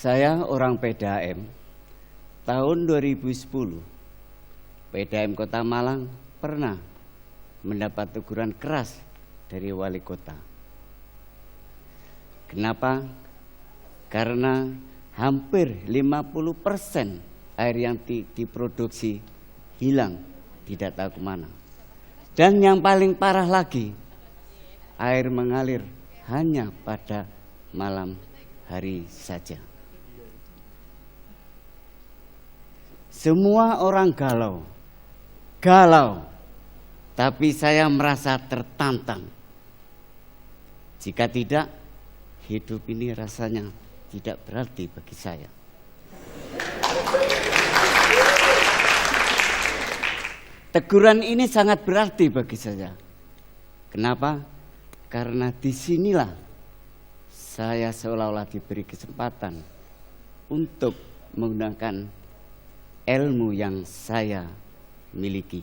Saya orang PDAM. Tahun 2010, PDAM Kota Malang pernah mendapat teguran keras dari wali kota. Kenapa? Karena hampir 50% air yang diproduksi hilang, tidak tahu kemana. Dan yang paling parah lagi, air mengalir hanya pada malam hari saja. Semua orang galau, tapi saya merasa tertantang. Jika tidak, hidup ini rasanya tidak berarti bagi saya. Teguran ini sangat berarti bagi saya. Kenapa? Karena disinilah saya seolah-olah diberi kesempatan untuk menggunakan ilmu yang saya miliki.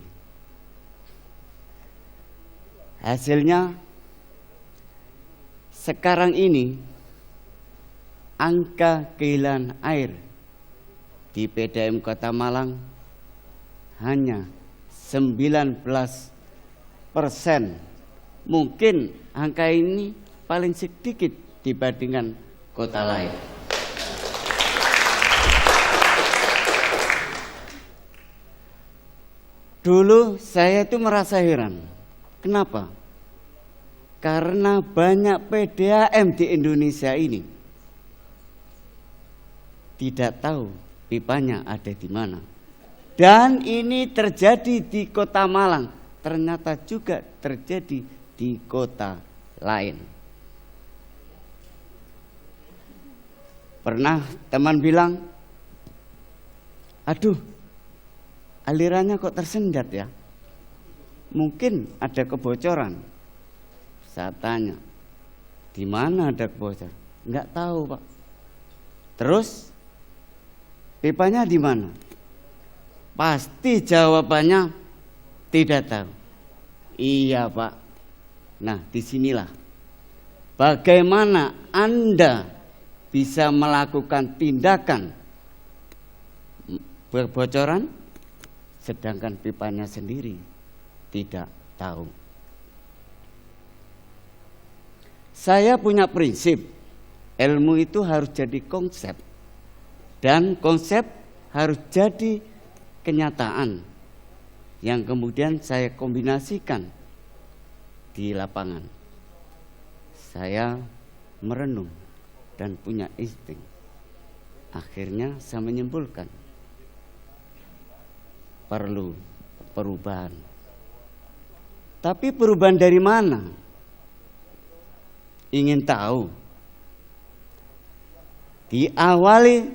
Hasilnya sekarang ini angka kehilangan air di PDAM Kota Malang hanya 19%. Mungkin angka ini paling sedikit dibandingkan kota lain. Dulu saya itu merasa heran. Kenapa? Karena banyak PDAM di Indonesia ini tidak tahu pipanya ada di mana. Dan ini terjadi di Kota Malang, ternyata juga terjadi di kota lain. Pernah teman bilang, aduh, alirannya kok tersendat ya? Mungkin ada kebocoran. Saya tanya, di mana ada kebocoran? Enggak tahu, Pak. Terus pipanya di mana? Pasti jawabannya tidak tahu. Iya, Pak. Nah, disinilah bagaimana Anda bisa melakukan tindakan kebocoran sedangkan pipanya sendiri tidak tahu. Saya punya prinsip, ilmu itu harus jadi konsep, dan konsep harus jadi kenyataan yang kemudian saya kombinasikan di lapangan. Saya merenung dan punya insting. Akhirnya saya menyimpulkan perlu perubahan. Tapi perubahan dari mana? Ingin tahu? Diawali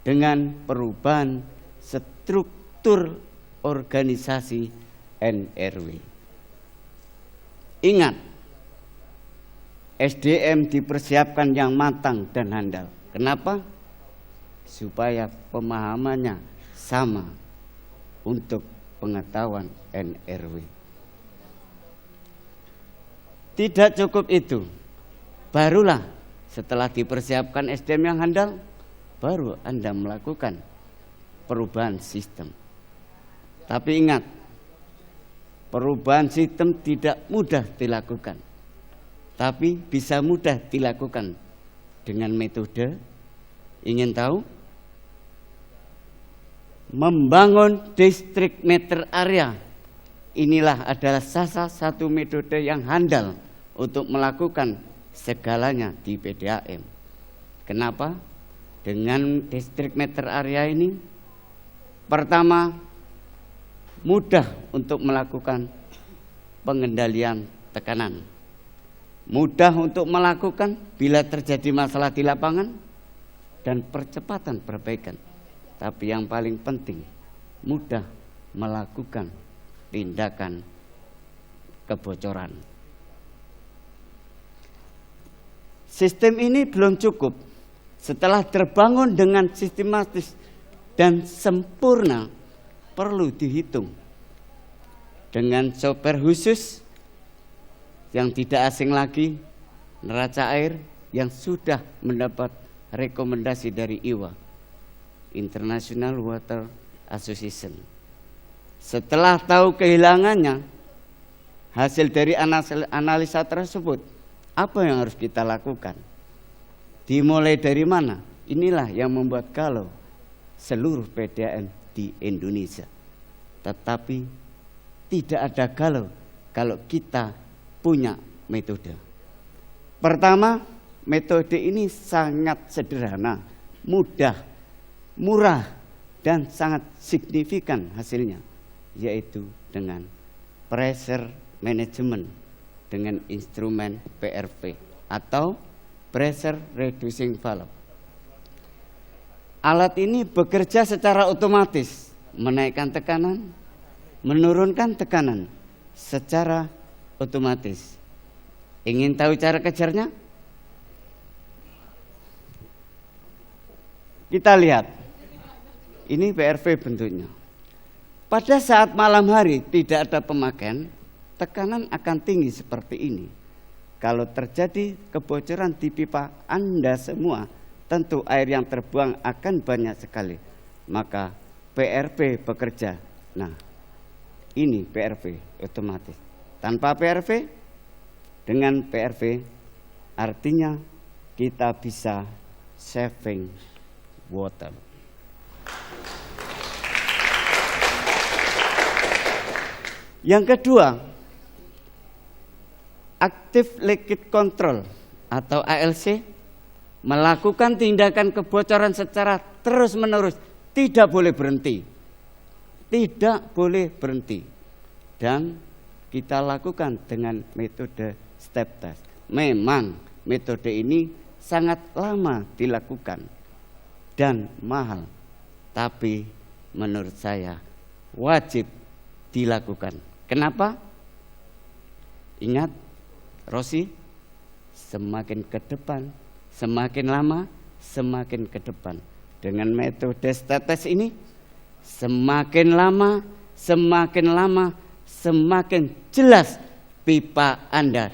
dengan perubahan struktur organisasi NRW. Ingat, SDM dipersiapkan yang matang dan handal. Kenapa? Supaya pemahamannya sama untuk pengetahuan NRW. Tidak cukup itu, barulah setelah dipersiapkan SDM yang handal, baru Anda melakukan perubahan sistem. Tapi ingat, perubahan sistem tidak mudah dilakukan, tapi bisa mudah dilakukan dengan metode, ingin tahu? Membangun distrik meter area. Inilah adalah salah satu metode yang handal untuk melakukan segalanya di PDAM. Kenapa? Dengan distrik meter area ini, pertama, mudah untuk melakukan pengendalian tekanan. Mudah untuk melakukan bila terjadi masalah di lapangan dan percepatan perbaikan. Tapi yang paling penting, mudah melakukan tindakan kebocoran. Sistem ini belum cukup. Setelah terbangun dengan sistematis dan sempurna, perlu dihitung dengan software khusus yang tidak asing lagi, neraca air yang sudah mendapat rekomendasi dari IWA, International Water Association. Setelah tahu kehilangannya, hasil dari analisa tersebut, apa yang harus kita lakukan? Dimulai dari mana? Inilah yang membuat galau seluruh PDAM di Indonesia. Tetapi tidak ada galau kalau kita punya metode. Pertama, metode ini sangat sederhana, mudah, murah, dan sangat signifikan hasilnya, yaitu dengan pressure management dengan instrumen PRV atau pressure reducing valve. Alat ini bekerja secara otomatis, menaikkan tekanan, menurunkan tekanan secara otomatis. Ingin tahu cara kejarnya? Kita lihat. Ini PRV bentuknya. Pada saat malam hari tidak ada pemakaian, tekanan akan tinggi seperti ini. Kalau terjadi kebocoran di pipa Anda semua, tentu air yang terbuang akan banyak sekali. Maka PRV bekerja. Nah, ini PRV otomatis. Tanpa PRV, dengan PRV artinya kita bisa saving water. Yang kedua, active leakage control atau ALC melakukan tindakan kebocoran secara terus-menerus, tidak boleh berhenti. Tidak boleh berhenti. Dan kita lakukan dengan metode step test. Memang metode ini sangat lama dilakukan dan mahal, tapi menurut saya wajib dilakukan. Kenapa? Ingat, Rosi, semakin ke depan, semakin lama, semakin ke depan. Dengan metode status ini, semakin lama, semakin jelas pipa Anda.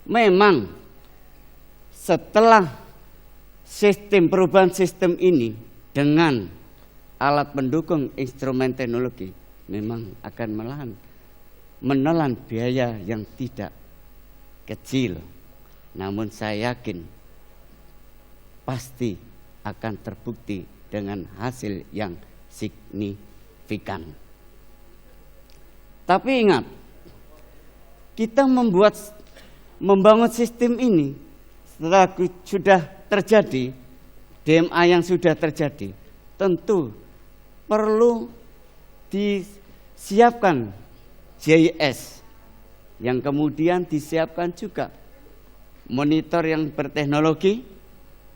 Memang setelah perubahan sistem ini dengan alat pendukung instrumen teknologi, memang akan menelan biaya yang tidak kecil. Namun saya yakin pasti akan terbukti dengan hasil yang signifikan. Tapi ingat, kita membangun sistem ini setelah sudah terjadi, DMA yang sudah terjadi, tentu perlu disiapkan JIS, yang kemudian disiapkan juga monitor yang berteknologi,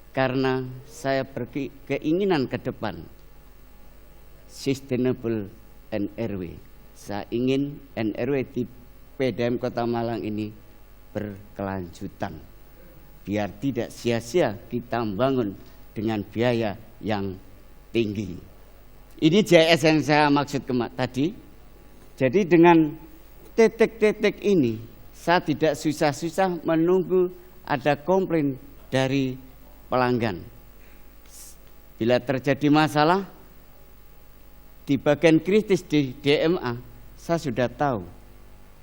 karena saya berkeinginan ke depan sustainable NRW. Saya ingin NRW di PDAM Kota Malang ini berkelanjutan, biar tidak sia-sia kita membangun dengan biaya yang tinggi. Ini JS yang saya maksud tadi. Jadi dengan titik-titik ini, saya tidak susah-susah menunggu ada komplain dari pelanggan. Bila terjadi masalah di bagian kritis di DMA, saya sudah tahu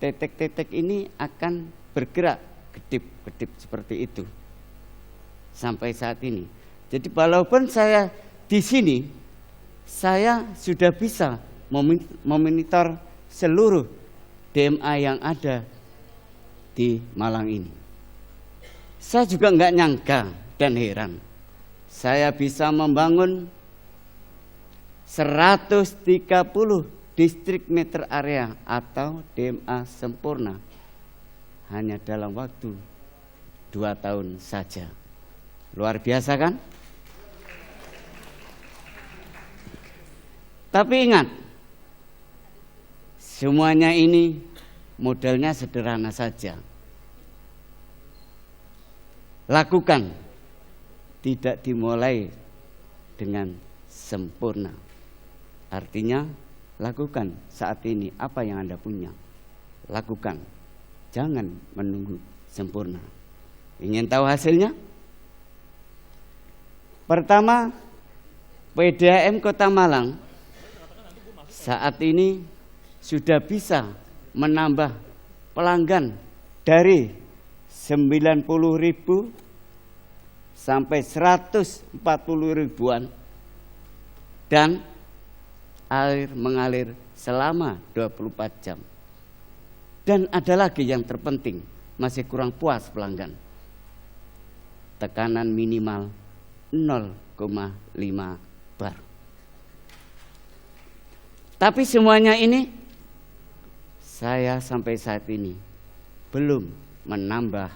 titik-titik ini akan bergerak kedip-kedip seperti itu sampai saat ini. Jadi walaupun saya di sini, saya sudah bisa memonitor seluruh DMA yang ada di Malang ini. Saya juga nggak nyangka dan heran, saya bisa membangun 130 distrik meter area atau DMA sempurna hanya dalam waktu 2 tahun saja. Luar biasa kan? Tapi ingat, semuanya ini modelnya sederhana saja. Lakukan, tidak dimulai dengan sempurna. Artinya, lakukan saat ini apa yang Anda punya. Lakukan, jangan menunggu sempurna. Ingin tahu hasilnya? Pertama, PDAM Kota Malang saat ini sudah bisa menambah pelanggan dari 90.000 sampai 140 ribuan dan air mengalir selama 24 jam. Dan ada lagi yang terpenting, masih kurang puas pelanggan. Tekanan minimal 0,5 bar. Tapi semuanya ini saya sampai saat ini belum menambah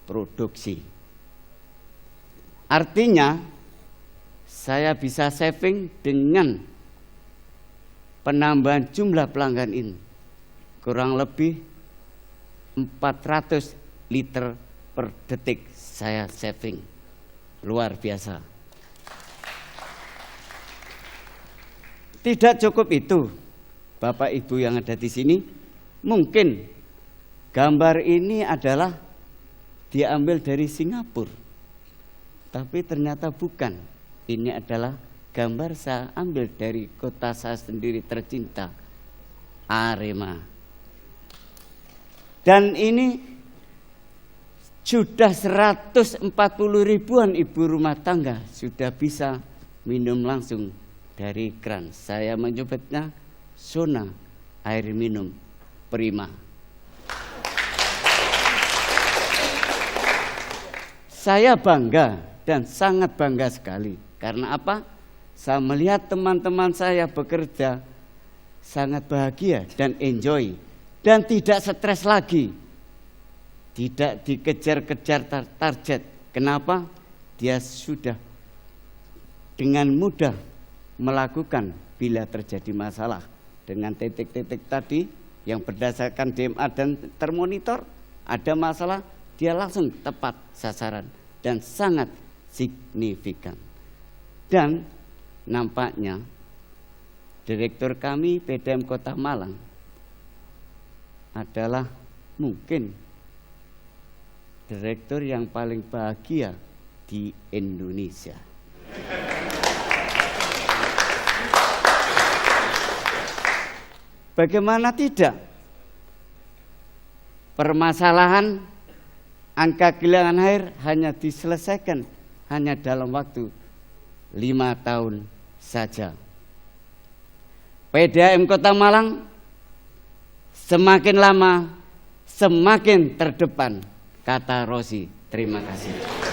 produksi. Artinya saya bisa saving dengan penambahan jumlah pelanggan ini kurang lebih 400 liter per detik saya saving. Luar biasa. Tidak cukup itu, Bapak Ibu yang ada di sini, mungkin gambar ini adalah diambil dari Singapura. Tapi ternyata bukan. Ini adalah gambar saya ambil dari kota saya sendiri tercinta, Arema. Dan ini sudah 140 ribuan ibu rumah tangga sudah bisa minum langsung dari keran. Saya menyebutnya Sona air minum prima. Saya bangga dan sangat bangga sekali. Karena apa? Saya melihat teman-teman saya bekerja sangat bahagia dan enjoy. Dan tidak stres lagi. Tidak dikejar-kejar target. Kenapa? Dia sudah dengan mudah melakukan bila terjadi masalah. Dengan titik-titik tadi yang berdasarkan DMA dan termonitor, ada masalah, dia langsung tepat sasaran dan sangat signifikan. Dan nampaknya direktur kami PDAM Kota Malang adalah mungkin direktur yang paling bahagia di Indonesia. Bagaimana tidak? Permasalahan angka kehilangan air hanya diselesaikan hanya dalam waktu 5 tahun saja. PDAM Kota Malang semakin lama semakin terdepan, kata Rosi. Terima kasih.